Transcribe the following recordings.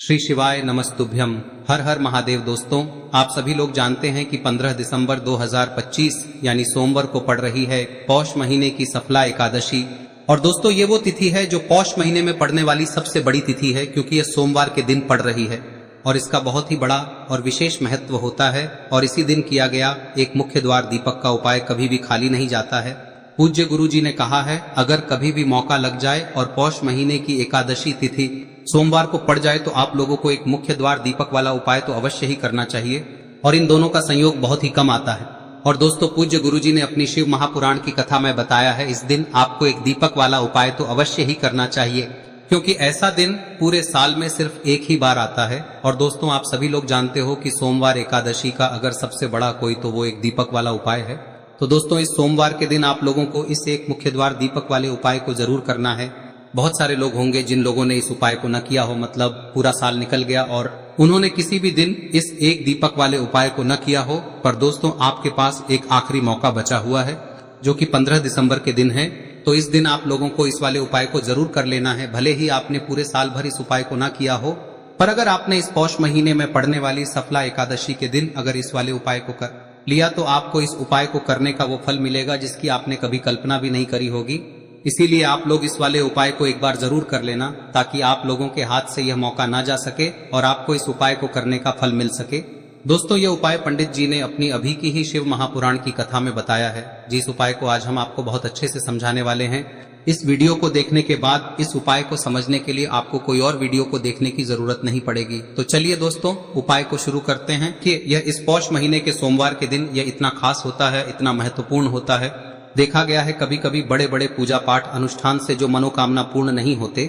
श्री शिवाय नमस्तुभ्यम। हर हर महादेव। दोस्तों, आप सभी लोग जानते हैं कि 15 दिसंबर 2025 यानी सोमवार को पड़ रही है पौष महीने की सफला एकादशी। और दोस्तों, ये वो तिथि है जो पौष महीने में पड़ने वाली सबसे बड़ी तिथि है, क्योंकि यह सोमवार के दिन पड़ रही है और इसका बहुत ही बड़ा और विशेष महत्व होता है। और इसी दिन किया गया एक मुख्य द्वार दीपक का उपाय कभी भी खाली नहीं जाता है। पूज्य गुरु जी ने कहा है, अगर कभी भी मौका लग जाए और पौष महीने की एकादशी तिथि सोमवार को पड़ जाए तो आप लोगों को एक मुख्य द्वार दीपक वाला उपाय तो अवश्य ही करना चाहिए। और इन दोनों का संयोग बहुत ही कम आता है। और दोस्तों, पूज्य गुरु जी ने अपनी शिव महापुराण की कथा में बताया है, इस दिन आपको एक दीपक वाला उपाय तो अवश्य ही करना चाहिए, क्योंकि ऐसा दिन पूरे साल में सिर्फ एक ही बार आता है। और दोस्तों, आप सभी लोग जानते हो कि सोमवार एकादशी का अगर सबसे बड़ा कोई तो वो एक दीपक वाला उपाय है। तो दोस्तों, इस सोमवार के दिन आप लोगों को इस एक मुख्य द्वार दीपक वाले उपाय को जरूर करना है। बहुत सारे लोग होंगे जिन लोगों ने इस उपाय को न किया हो, मतलब पूरा साल निकल गया और उन्होंने किसी भी दिन इस एक दीपक वाले उपाय को न किया हो। पर दोस्तों, आपके पास एक आखिरी मौका बचा हुआ है, जो कि 15 दिसंबर के दिन है। तो इस दिन आप लोगों को इस वाले उपाय को जरूर कर लेना है, भले ही आपने पूरे साल भर इस उपाय को न किया हो। पर अगर आपने इस पौष महीने में पड़ने वाली सफला एकादशी के दिन अगर इस वाले उपाय को कर लिया तो आपको इस उपाय को करने का वो फल मिलेगा जिसकी आपने कभी कल्पना भी नहीं करी होगी। इसीलिए आप लोग इस वाले उपाय को एक बार जरूर कर लेना, ताकि आप लोगों के हाथ से यह मौका ना जा सके और आपको इस उपाय को करने का फल मिल सके। दोस्तों, यह उपाय पंडित जी ने अपनी अभी की ही शिव महापुराण की कथा में बताया है, जिस उपाय को आज हम आपको बहुत अच्छे से समझाने वाले हैं। इस वीडियो को देखने के बाद इस उपाय को समझने के लिए आपको कोई और वीडियो को देखने की जरूरत नहीं पड़ेगी। तो चलिए दोस्तों, उपाय को शुरू करते हैं। कि यह इस पौष महीने के सोमवार के दिन यह इतना खास होता है, इतना महत्वपूर्ण होता है। देखा गया है कभी कभी बड़े बड़े पूजा पाठ अनुष्ठान से जो मनोकामना पूर्ण नहीं होते,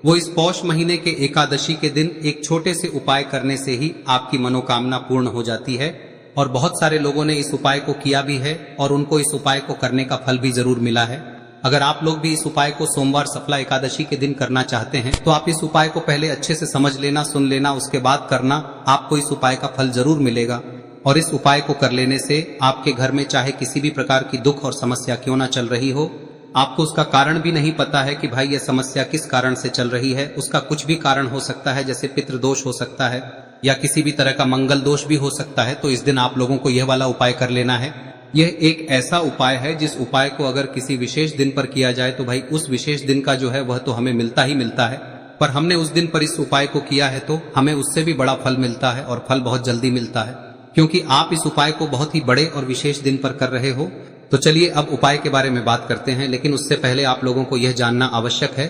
वो इस पौष महीने के एकादशी के दिन एक छोटे से उपाय करने से ही आपकी मनोकामना पूर्ण हो जाती है। और बहुत सारे लोगों ने इस उपाय को किया भी है और उनको इस उपाय को करने का फल भी जरूर मिला है। अगर आप लोग भी इस उपाय को सोमवार सफला एकादशी के दिन करना चाहते हैं तो आप इस उपाय को पहले अच्छे से समझ लेना, सुन लेना, उसके बाद करना। आपको इस उपाय का फल जरूर मिलेगा। और इस उपाय को कर लेने से आपके घर में चाहे किसी भी प्रकार की दुख और समस्या क्यों ना चल रही हो, आपको उसका कारण भी नहीं पता है कि भाई यह समस्या किस कारण से चल रही है, उसका कुछ भी कारण हो सकता है, जैसे पितृदोष हो सकता है या किसी भी तरह का मंगल दोष भी हो सकता है। तो इस दिन आप लोगों को यह वाला उपाय कर लेना है। यह एक ऐसा उपाय है जिस उपाय को अगर किसी विशेष दिन पर किया जाए तो भाई उस विशेष दिन का जो है वह तो हमें मिलता ही मिलता है। पर हमने उस दिन पर इस उपाय को किया है तो हमें उससे भी बड़ा फल मिलता है, और फल बहुत जल्दी मिलता है, क्योंकि आप इस उपाय को बहुत ही बड़े और विशेष दिन पर कर रहे हो। तो चलिए अब उपाय के बारे में बात करते हैं, लेकिन उससे पहले आप लोगों को यह जानना आवश्यक है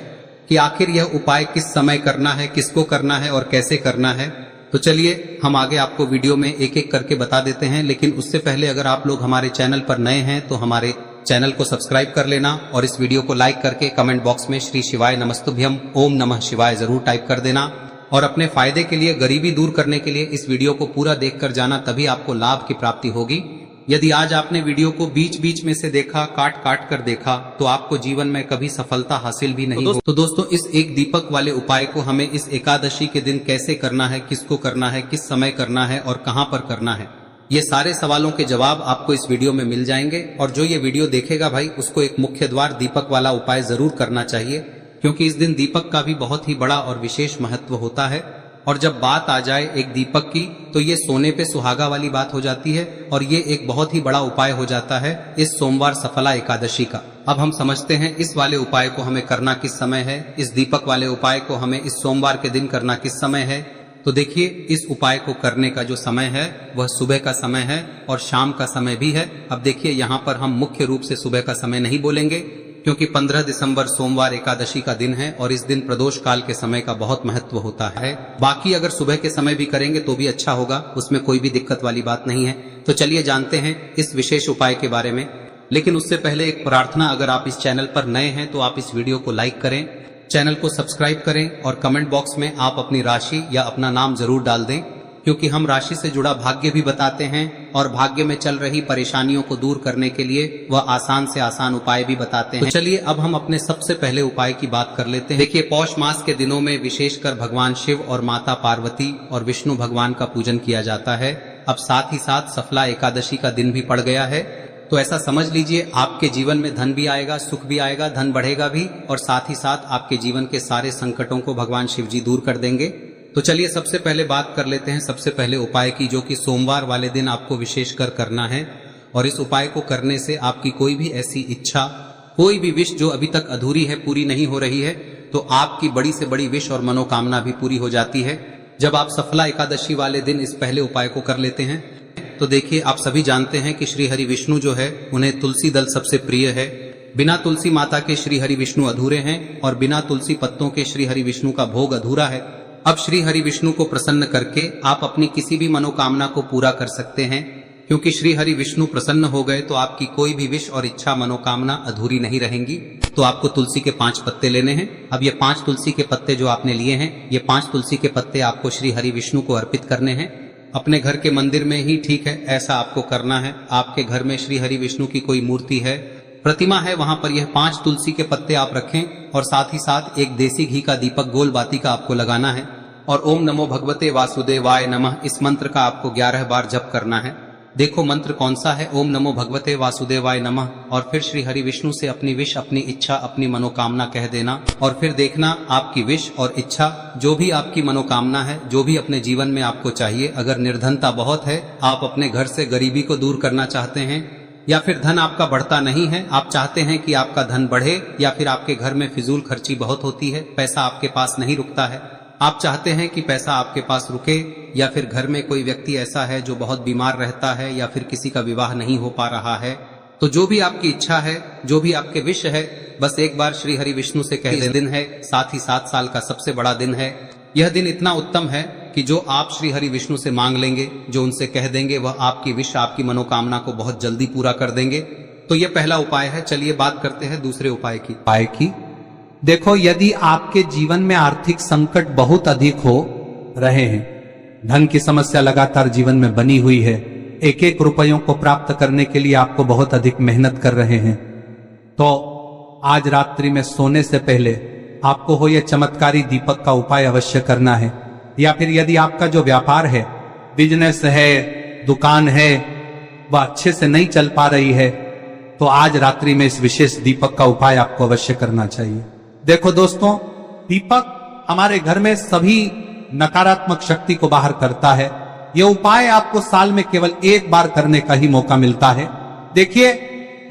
कि आखिर यह उपाय किस समय करना है, किसको करना है और कैसे करना है। तो चलिए हम आगे आपको वीडियो में एक एक करके बता देते हैं। लेकिन उससे पहले अगर आप लोग हमारे चैनल पर नए हैं तो हमारे चैनल को सब्सक्राइब कर लेना और इस वीडियो को लाइक करके कमेंट बॉक्स में श्री शिवाय नमस्तुभ्यम ओम नमः शिवाय जरूर टाइप कर देना। और अपने फायदे के लिए, गरीबी दूर करने के लिए इस वीडियो को पूरा देख कर जाना, तभी आपको लाभ की प्राप्ति होगी। यदि आज आपने वीडियो को बीच बीच में से देखा, काट काट कर देखा, तो आपको जीवन में कभी सफलता हासिल भी नहीं होगी। तो दोस्तों, इस एक दीपक वाले उपाय को हमें इस एकादशी के दिन कैसे करना है, किसको करना है, किस समय करना है और कहां पर करना है, ये सारे सवालों के जवाब आपको इस वीडियो में मिल जाएंगे। और जो ये वीडियो देखेगा भाई, उसको एक मुख्य द्वार दीपक वाला उपाय जरूर करना चाहिए, क्योंकि इस दिन दीपक का भी बहुत ही बड़ा और विशेष महत्व होता है। और जब बात आ जाए एक दीपक की, तो ये सोने पे सुहागा वाली बात हो जाती है और ये एक बहुत ही बड़ा उपाय हो जाता है इस सोमवार सफला एकादशी का। अब हम समझते हैं इस वाले उपाय को हमें करना किस समय है, इस दीपक वाले उपाय को हमें इस सोमवार के दिन करना किस समय है। तो देखिए, इस उपाय को करने का जो समय है वह सुबह का समय है और शाम का समय भी है। अब देखिए, यहाँ पर हम मुख्य रूप से सुबह का समय नहीं बोलेंगे, क्योंकि 15 दिसंबर सोमवार एकादशी का दिन है और इस दिन प्रदोष काल के समय का बहुत महत्व होता है। बाकी अगर सुबह के समय भी करेंगे तो भी अच्छा होगा, उसमें कोई भी दिक्कत वाली बात नहीं है। तो चलिए जानते हैं इस विशेष उपाय के बारे में। लेकिन उससे पहले एक प्रार्थना, अगर आप इस चैनल पर नए हैं तो आप इस वीडियो को लाइक करें, चैनल को सब्सक्राइब करें और कमेंट बॉक्स में आप अपनी राशि या अपना नाम जरूर डाल दें, क्योंकि हम राशि से जुड़ा भाग्य भी बताते हैं और भाग्य में चल रही परेशानियों को दूर करने के लिए वह आसान से आसान उपाय भी बताते हैं। तो चलिए अब हम अपने सबसे पहले उपाय की बात कर लेते हैं। देखिए, पौष मास के दिनों में विशेषकर भगवान शिव और माता पार्वती और विष्णु भगवान का पूजन किया जाता है। अब साथ ही साथ सफला एकादशी का दिन भी पड़ गया है, तो ऐसा समझ लीजिए आपके जीवन में धन भी आएगा, सुख भी आएगा, धन बढ़ेगा भी, और साथ ही साथ आपके जीवन के सारे संकटों को भगवान शिव जी दूर कर देंगे। तो चलिए सबसे पहले बात कर लेते हैं सबसे पहले उपाय की, जो कि सोमवार वाले दिन आपको विशेषकर करना है। और इस उपाय को करने से आपकी कोई भी ऐसी इच्छा, कोई भी विश जो अभी तक अधूरी है, पूरी नहीं हो रही है, तो आपकी बड़ी से बड़ी विश और मनोकामना भी पूरी हो जाती है जब आप सफला एकादशी वाले दिन इस पहले उपाय को कर लेते हैं। तो देखिए, आप सभी जानते हैं कि श्री हरि विष्णु जो है उन्हें तुलसी दल सबसे प्रिय है। बिना तुलसी माता के श्री हरि विष्णु अधूरे हैं और बिना तुलसी पत्तों के श्री हरि विष्णु का भोग अधूरा है। अब श्री हरि विष्णु को प्रसन्न करके आप अपनी किसी भी मनोकामना को पूरा कर सकते हैं, क्योंकि श्री हरि विष्णु प्रसन्न हो गए तो आपकी कोई भी विश और इच्छा मनोकामना अधूरी नहीं रहेंगी। तो आपको तुलसी के 5 पत्ते लेने हैं। अब ये 5 तुलसी के पत्ते जो आपने लिए हैं, ये 5 तुलसी के पत्ते आपको श्री हरि विष्णु को अर्पित करने हैं। अपने घर के मंदिर में ही ठीक है, ऐसा आपको करना है। आपके घर में श्री हरि विष्णु की कोई मूर्ति है, प्रतिमा है, वहां पर यह 5 तुलसी के पत्ते आप रखें और साथ ही साथ एक देसी घी का दीपक गोल बाती का आपको लगाना है। और ओम नमो भगवते वासुदेवाय नमः, इस मंत्र का आपको 11 बार जप करना है। देखो मंत्र कौन सा है, ओम नमो भगवते वासुदेवाय नमः। और फिर श्री हरि विष्णु से अपनी विश, अपनी इच्छा, अपनी मनोकामना कह देना। और फिर देखना आपकी विश और इच्छा, जो भी आपकी मनोकामना है, जो भी अपने जीवन में आपको चाहिए। अगर निर्धनता बहुत है, आप अपने घर से गरीबी को दूर करना चाहते हैं, या फिर धन आपका बढ़ता नहीं है, आप चाहते हैं कि आपका धन बढ़े, या फिर आपके घर में फिजूल खर्ची बहुत होती है, पैसा आपके पास नहीं रुकता है, आप चाहते हैं कि पैसा आपके पास रुके, या फिर घर में कोई व्यक्ति ऐसा है जो बहुत बीमार रहता है, या फिर किसी का विवाह नहीं हो पा रहा है, तो जो भी आपकी इच्छा है, जो भी आपके विश है, बस एक बार श्री हरि विष्णु से कह दें। दिन है, साथ ही 7 साल का सबसे बड़ा दिन है। यह दिन इतना उत्तम है कि जो आप श्री हरि विष्णु से मांग लेंगे, जो उनसे कह देंगे, वह आपकी विश, आपकी मनोकामना को बहुत जल्दी पूरा कर देंगे। तो यह पहला उपाय है। चलिए बात करते हैं दूसरे उपाय की। देखो, यदि आपके जीवन में आर्थिक संकट बहुत अधिक हो रहे हैं, धन की समस्या लगातार जीवन में बनी हुई है, एक एक रुपयों को प्राप्त करने के लिए आपको बहुत अधिक मेहनत कर रहे हैं, तो आज रात्रि में सोने से पहले आपको हो यह चमत्कारी दीपक का उपाय अवश्य करना है। या फिर यदि आपका जो व्यापार है, बिजनेस है, दुकान है, वह अच्छे से नहीं चल पा रही है, तो आज रात्रि में इस विशेष दीपक का उपाय आपको अवश्य करना चाहिए। देखो दोस्तों, दीपक हमारे घर में सभी नकारात्मक शक्ति को बाहर करता है। यह उपाय आपको साल में केवल एक बार करने का ही मौका मिलता है। देखिए,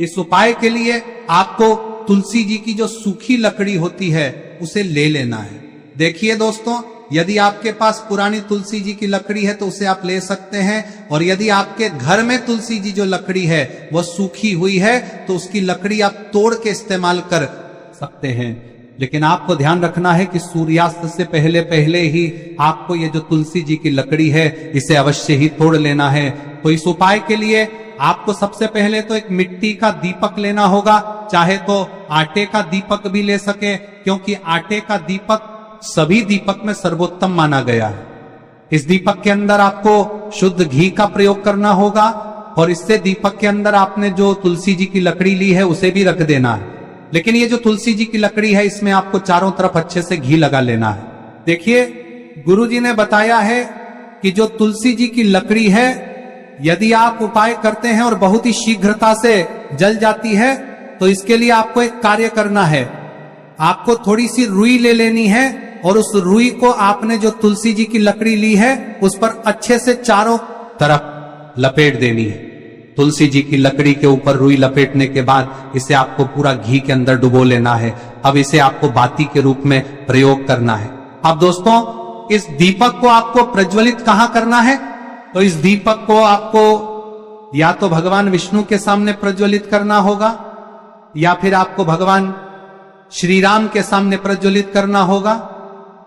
इस उपाय के लिए आपको तुलसी जी की जो सूखी लकड़ी होती है उसे ले लेना है। देखिए दोस्तों, यदि आपके पास पुरानी तुलसी जी की लकड़ी है तो उसे आप ले सकते हैं, और यदि आपके घर में तुलसी जी जो लकड़ी है वह सूखी हुई है तो उसकी लकड़ी आप तोड़ के इस्तेमाल कर सकते हैं। लेकिन आपको ध्यान रखना है कि सूर्यास्त से पहले पहले ही आपको ये जो तुलसी जी की लकड़ी है इसे अवश्य ही तोड़ लेना है। तो इस उपाय के लिए आपको सबसे पहले तो एक मिट्टी का दीपक लेना होगा, चाहे तो आटे का दीपक भी ले सके, क्योंकि आटे का दीपक सभी दीपक में सर्वोत्तम माना गया है। इस दीपक के अंदर आपको शुद्ध घी का प्रयोग करना होगा, और इससे दीपक के अंदर आपने जो तुलसी जी की लकड़ी ली है उसे भी रख देना है। लेकिन ये जो तुलसी जी की लकड़ी है, इसमें आपको चारों तरफ अच्छे से घी लगा लेना है। देखिए, गुरु जी ने बताया है कि जो तुलसी जी की लकड़ी है, यदि आप उपाय करते हैं और बहुत ही शीघ्रता से जल जाती है, तो इसके लिए आपको एक कार्य करना है। आपको थोड़ी सी रुई ले लेनी है, और उस रुई को आपने जो तुलसी जी की लकड़ी ली है उस पर अच्छे से चारों तरफ लपेट देनी है। तुलसी जी की लकड़ी के ऊपर रुई लपेटने के बाद इसे आपको पूरा घी के अंदर डुबो लेना है। अब इसे आपको बाती के रूप में प्रयोग करना है। अब दोस्तों, इस दीपक को आपको प्रज्वलित कहां करना है? तो इस दीपक को आपको या तो भगवान विष्णु के सामने प्रज्वलित करना होगा, या फिर आपको भगवान श्री राम के सामने प्रज्वलित करना होगा,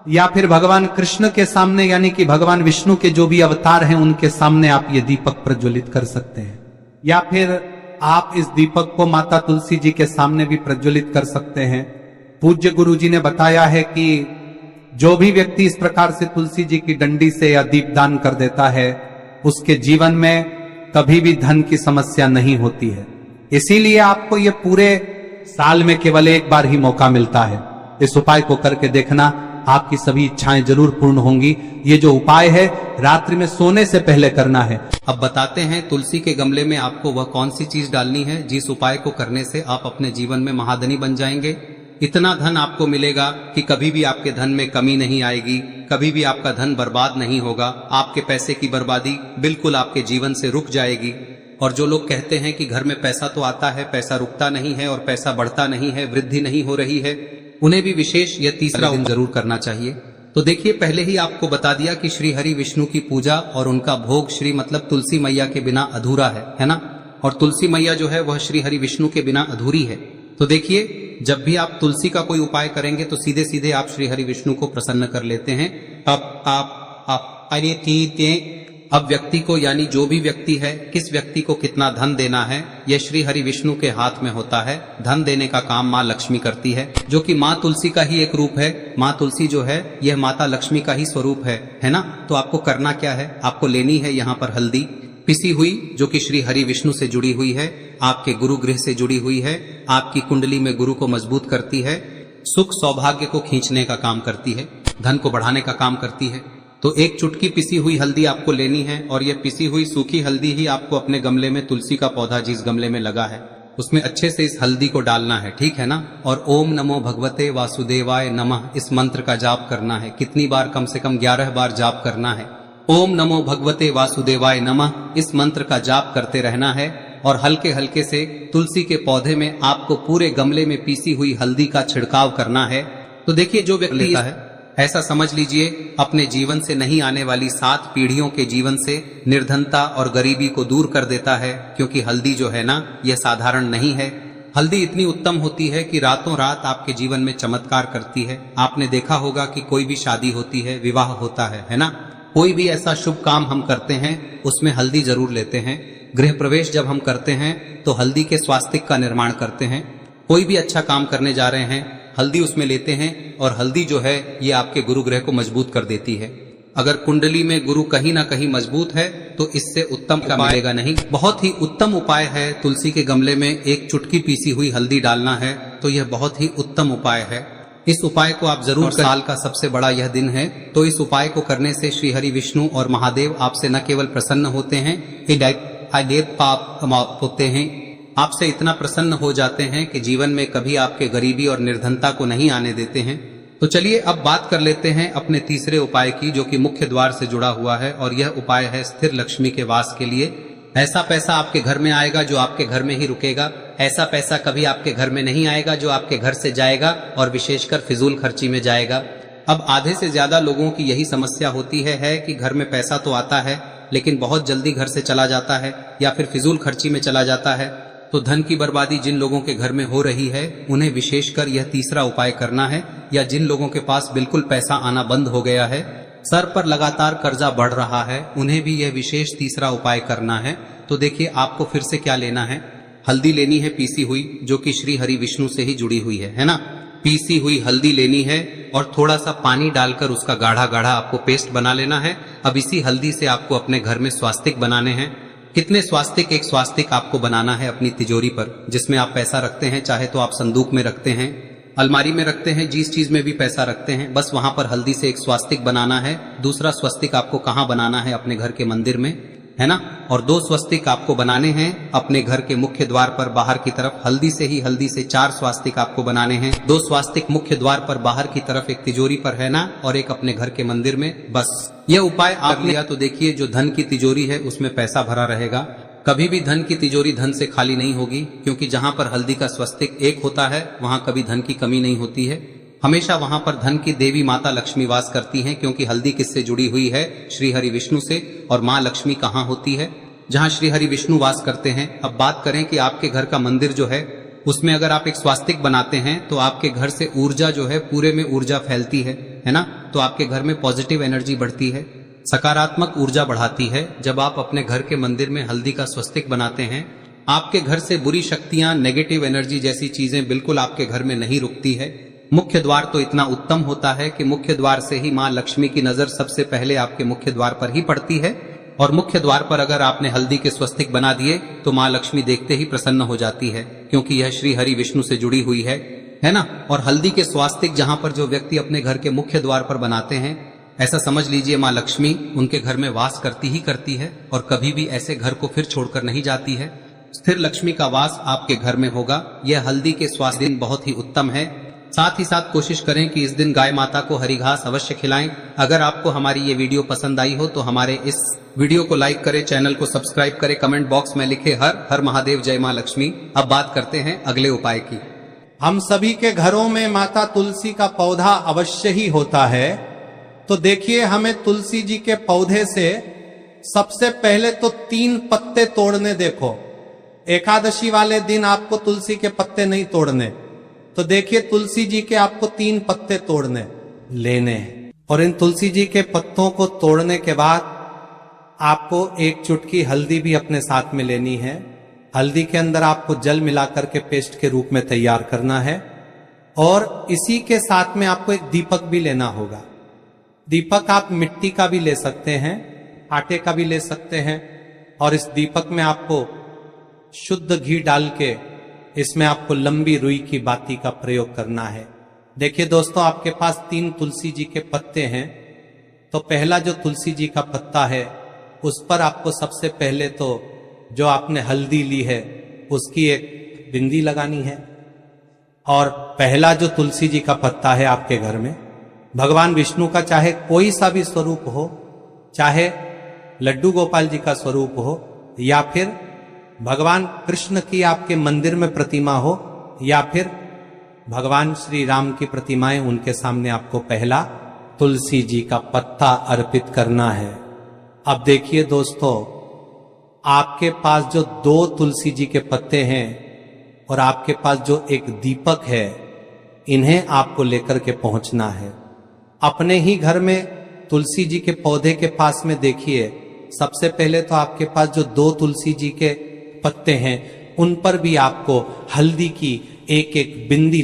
या फिर भगवान कृष्ण के सामने, यानी कि भगवान विष्णु के जो भी अवतार हैं उनके सामने आप ये दीपक प्रज्वलित कर सकते हैं। या फिर आप इस दीपक को माता तुलसी जी के सामने भी प्रज्वलित कर सकते हैं। पूज्य गुरु जी ने बताया है कि जो भी व्यक्ति इस प्रकार से तुलसी जी की डंडी से या दीपदान कर देता है, उसके जीवन में कभी भी धन की समस्या नहीं होती है। इसीलिए आपको ये पूरे साल में केवल एक बार ही मौका मिलता है। इस उपाय को करके देखना, आपकी सभी इच्छाएं जरूर पूर्ण होंगी। ये जो उपाय है रात्रि में सोने से पहले करना है। अब बताते हैं तुलसी के गमले में आपको वह कौन सी चीज डालनी है जिस उपाय को करने से आप अपने जीवन में महाधनी बन जाएंगे। इतना धन आपको मिलेगा कि कभी भी आपके धन में कमी नहीं आएगी, कभी भी आपका धन बर्बाद नहीं होगा। आपके पैसे की बर्बादी बिल्कुल आपके जीवन से रुक जाएगी। और जो लोग कहते हैं कि घर में पैसा तो आता है, पैसा रुकता नहीं है और पैसा बढ़ता नहीं है, वृद्धि नहीं हो रही है, उन्हें भी विशेष यह तीसरा दिन जरूर करना चाहिए। तो देखिए, पहले ही आपको बता दिया कि श्री हरि विष्णु की पूजा और उनका भोग श्री मतलब तुलसी मैया के बिना अधूरा है ना। और तुलसी मैया जो है वह श्री हरि विष्णु के बिना अधूरी है। तो देखिए, जब भी आप तुलसी का कोई उपाय करेंगे तो सीधे सीधे आप श्री हरि विष्णु को प्रसन्न कर लेते हैं। अब व्यक्ति को, यानी जो भी व्यक्ति है, किस व्यक्ति को कितना धन देना है, यह श्री हरि विष्णु के हाथ में होता है। धन देने का काम माँ लक्ष्मी करती है, जो कि माँ तुलसी का ही एक रूप है। माँ तुलसी जो है यह माता लक्ष्मी का ही स्वरूप है ना। तो आपको करना क्या है, आपको लेनी है यहाँ पर हल्दी पिसी हुई, जो कि श्री हरि विष्णु से जुड़ी हुई है, आपके गुरु गृह से जुड़ी हुई है, आपकी कुंडली में गुरु को मजबूत करती है, सुख सौभाग्य को खींचने का काम करती है, धन को बढ़ाने का काम करती है। तो एक चुटकी पिसी हुई हल्दी आपको लेनी है और यह पिसी हुई सूखी हल्दी ही आपको अपने गमले में, तुलसी का पौधा जिस गमले में लगा है उसमें अच्छे से इस हल्दी को डालना है, ठीक है ना। और ओम नमो भगवते वासुदेवाय नमः इस मंत्र का जाप करना है। कितनी बार? कम से कम 11 बार जाप करना है। ओम नमो भगवते वासुदेवाय नमः इस मंत्र का जाप करते रहना है और हल्के हल्के से तुलसी के पौधे में आपको पूरे गमले में पीसी हुई हल्दी का छिड़काव करना है। तो देखिए, जो व्यक्ति लेता है, ऐसा समझ लीजिए अपने जीवन से नहीं आने वाली 7 पीढ़ियों के जीवन से निर्धनता और गरीबी को दूर कर देता है। क्योंकि हल्दी जो है ना, यह साधारण नहीं है। हल्दी इतनी उत्तम होती है कि रातों रात आपके जीवन में चमत्कार करती है। आपने देखा होगा कि कोई भी शादी होती है, विवाह होता है ना, कोई भी ऐसा शुभ काम हम करते हैं उसमें हल्दी जरूर लेते हैं। गृह प्रवेश जब हम करते हैं तो हल्दी के स्वास्तिक का निर्माण करते हैं। कोई भी अच्छा काम करने जा रहे हैं, हल्दी उसमें लेते हैं और हल्दी जो है ये आपके गुरु ग्रह को मजबूत कर देती है। अगर कुंडली में गुरु कहीं ना कहीं मजबूत है तो इससे उत्तम का मिलेगा नहीं। बहुत ही उत्तम उपाय है, तुलसी के गमले में एक चुटकी पीसी हुई हल्दी डालना है, तो यह बहुत ही उत्तम उपाय है। इस उपाय को आप जरूर, साल का सबसे बड़ा यह दिन है, तो इस उपाय को करने से श्री हरि विष्णु और महादेव आपसे न केवल प्रसन्न होते हैं, पाप होते हैं, आपसे इतना प्रसन्न हो जाते हैं कि जीवन में कभी आपके गरीबी और निर्धनता को नहीं आने देते हैं। तो चलिए अब बात कर लेते हैं अपने तीसरे उपाय की, जो कि मुख्य द्वार से जुड़ा हुआ है। और यह उपाय है स्थिर लक्ष्मी के वास के लिए। ऐसा पैसा आपके घर में आएगा जो आपके घर में ही रुकेगा। ऐसा पैसा कभी आपके घर में नहीं आएगा जो आपके घर से जाएगा और विशेषकर फिजूल खर्ची में जाएगा। अब आधे से ज्यादा लोगों की यही समस्या होती है कि घर में पैसा तो आता है लेकिन बहुत जल्दी घर से चला जाता है या फिर फिजूल खर्ची में चला जाता है। तो धन की बर्बादी जिन लोगों के घर में हो रही है उन्हें विशेषकर यह तीसरा उपाय करना है। या जिन लोगों के पास बिल्कुल पैसा आना बंद हो गया है, सर पर लगातार कर्जा बढ़ रहा है, उन्हें भी यह विशेष तीसरा उपाय करना है। तो देखिए, आपको फिर से क्या लेना है, हल्दी लेनी है पीसी हुई, जो कि श्री हरि विष्णु से ही जुड़ी हुई है ना। पीसी हुई हल्दी लेनी है और थोड़ा सा पानी डालकर उसका गाढ़ा गाढ़ा आपको पेस्ट बना लेना है। अब इसी हल्दी से आपको अपने घर में स्वास्तिक बनाने हैं। कितने स्वास्तिक? एक स्वास्तिक आपको बनाना है अपनी तिजोरी पर, जिसमें आप पैसा रखते हैं। चाहे तो आप संदूक में रखते हैं, अलमारी में रखते हैं, जिस चीज में भी पैसा रखते हैं, बस वहां पर हल्दी से एक स्वास्तिक बनाना है। दूसरा स्वस्तिक आपको कहाँ बनाना है? अपने घर के मंदिर में, है ना। और 2 स्वस्तिक आपको बनाने हैं अपने घर के मुख्य द्वार पर बाहर की तरफ। हल्दी से 4 स्वास्तिक आपको बनाने हैं। 2 स्वास्तिक मुख्य द्वार पर बाहर की तरफ, एक तिजोरी पर, है ना, और एक अपने घर के मंदिर में। बस यह उपाय आप लिया तो देखिए, जो धन की तिजोरी है उसमें पैसा भरा रहेगा। कभी भी धन की तिजोरी धन से खाली नहीं होगी, क्योंकि जहां पर हल्दी का स्वस्तिक एक होता है वहां कभी धन की कमी नहीं होती है। हमेशा वहां पर धन की देवी माता लक्ष्मी वास करती हैं, क्योंकि हल्दी किससे जुड़ी हुई है? श्री हरि विष्णु से। और माँ लक्ष्मी कहाँ होती है? जहाँ श्री हरि विष्णु वास करते हैं। अब बात करें कि आपके घर का मंदिर जो है उसमें अगर आप एक स्वास्तिक बनाते हैं तो आपके घर से ऊर्जा जो है, पूरे में ऊर्जा फैलती है ना। तो आपके घर में पॉजिटिव एनर्जी बढ़ती है, सकारात्मक ऊर्जा बढ़ाती है। जब आप अपने घर के मंदिर में हल्दी का स्वस्तिक बनाते हैं, आपके घर से बुरी शक्तियां, नेगेटिव एनर्जी जैसी चीजें बिल्कुल आपके घर में नहीं रुकती है। मुख्य द्वार तो इतना उत्तम होता है कि मुख्य द्वार से ही माँ लक्ष्मी की नजर सबसे पहले आपके मुख्य द्वार पर ही पड़ती है। और मुख्य द्वार पर अगर आपने हल्दी के स्वस्तिक बना दिए तो माँ लक्ष्मी देखते ही प्रसन्न हो जाती है, क्योंकि यह श्री हरि विष्णु से जुड़ी हुई है ना। और हल्दी के स्वास्तिक जहां पर जो व्यक्ति अपने घर के मुख्य द्वार पर बनाते हैं, ऐसा समझ लीजिए माँ लक्ष्मी उनके घर में वास करती ही करती है और कभी भी ऐसे घर को फिर छोड़कर नहीं जाती है। स्थिर लक्ष्मी का वास आपके घर में होगा। यह हल्दी के स्वास्थ्य दिन बहुत ही उत्तम है। साथ ही साथ कोशिश करें कि इस दिन गाय माता को हरी घास अवश्य खिलाएं। अगर आपको हमारी ये वीडियो पसंद आई हो तो हमारे इस वीडियो को लाइक करें, चैनल को सब्सक्राइब करें, कमेंट बॉक्स में लिखे हर हर महादेव, जय मां लक्ष्मी। अब बात करते हैं अगले उपाय की। हम सभी के घरों में माता तुलसी का पौधा अवश्य ही होता है। तो देखिए, हमें तुलसी जी के पौधे से सबसे पहले तो 3 पत्ते तोड़ने। देखो, एकादशी वाले दिन आपको तुलसी के पत्ते नहीं तोड़ने। तो देखिए, तुलसी जी के आपको 3 पत्ते तोड़ने लेने हैं। और इन तुलसी जी के पत्तों को तोड़ने के बाद आपको 1 चुटकी हल्दी भी अपने साथ में लेनी है। हल्दी के अंदर आपको जल मिलाकर के पेस्ट के रूप में तैयार करना है। और इसी के साथ में आपको एक दीपक भी लेना होगा। दीपक आप मिट्टी का भी ले सकते हैं, आटे का भी ले सकते हैं। और इस दीपक में आपको शुद्ध घी डाल के इसमें आपको लंबी रुई की बाती का प्रयोग करना है। देखिए दोस्तों, आपके पास 3 तुलसी जी के पत्ते हैं। तो पहला जो तुलसी जी का पत्ता है उस पर आपको सबसे पहले तो जो आपने हल्दी ली है उसकी एक बिंदी लगानी है। और पहला जो तुलसी जी का पत्ता है आपके घर में, भगवान विष्णु का चाहे कोई सा भी स्वरूप हो, चाहे लड्डू गोपाल जी का स्वरूप हो, या फिर भगवान कृष्ण की आपके मंदिर में प्रतिमा हो, या फिर भगवान श्री राम की प्रतिमाएं, उनके सामने आपको पहला तुलसी जी का पत्ता अर्पित करना है। अब देखिए दोस्तों, आपके पास जो 2 तुलसी जी के पत्ते हैं और आपके पास जो एक दीपक है, इन्हें आपको लेकर के पहुंचना है। अपने ही घर में तुलसी जी के पौधे के पास में देखिए, सबसे पहले तो आपके पास जो 2 तुलसी जी के पत्ते हैं उन पर भी आपको हल्दी की एक बिंदी